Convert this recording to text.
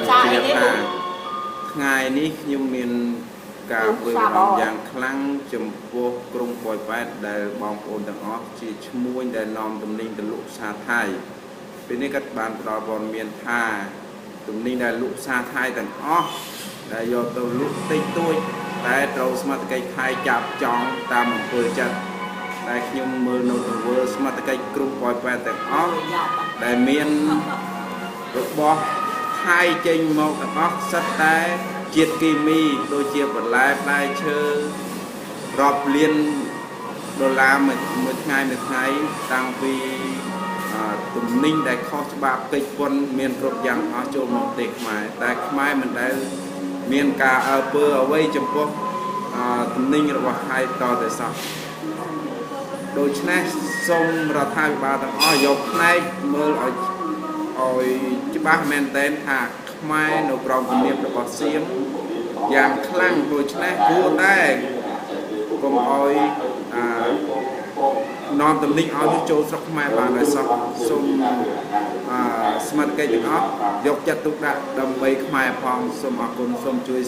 ជាថាថ្ងៃនេះខ្ញុំមានការព្រួយបារម្ភយ៉ាងខ្លាំងចំពោះក្រុងប៉ោយប៉ែតដែលបងប្អូនទាំងអស់ជាឈ្មួញដែលនាំទំនិញទៅលក់ផ្សារថៃពេលនេះក៏បានផ្ដល់ព័ត៌មានថាទំនិញដែលលក់ផ្សារថៃទាំងអស់ដែលយកទៅលក់តិចតួចតែត្រូវសមត្ថកិច្ចថៃចាប់ចង់តាមអំពើចិត្តតែខ្ញុំមើលនៅទង្វើសមត្ថកិច្ចក្រុងប៉ោយប៉ែតទាំងអស់ដែលមានរបស់ថៃចេញមកទាំងអស់សិតតែជាតិគីមីដូចជាបន្លែផ្លែឈើរាប់លានដុល្លារមួយថ្ងៃតាំងពីទំនិញដែលខុសច្បាប់កិច្ចពន្ធមានគ្រប់យ៉ាងអស់ចូលមកប្រទេសខ្មែរតែខ្មែរមិនដែលមានការអើពើអ្វីចំពោះទំនិញរបស់ថៃតតែសោះដូច្នេះសូមរដ្ឋាភិបាលទាំងអស់យកផ្នែកមើលឲ្យច្បាស់មែនទែនថាខ្មែរនៅក្រោមគំនាបរបស់សៀមយ៉ាងខ្លាំងដូច្នេះគួរតែកុំឲ្យនាំទំនិញឲ្យចូលស្រុកខ្មែរបានហើយសោះសូមសមត្ថកិច្ចទាំងអស់យកចិត្តទុកដាក់ដើម្បីខ្មែរផងសូមអរគុណសូមជួយ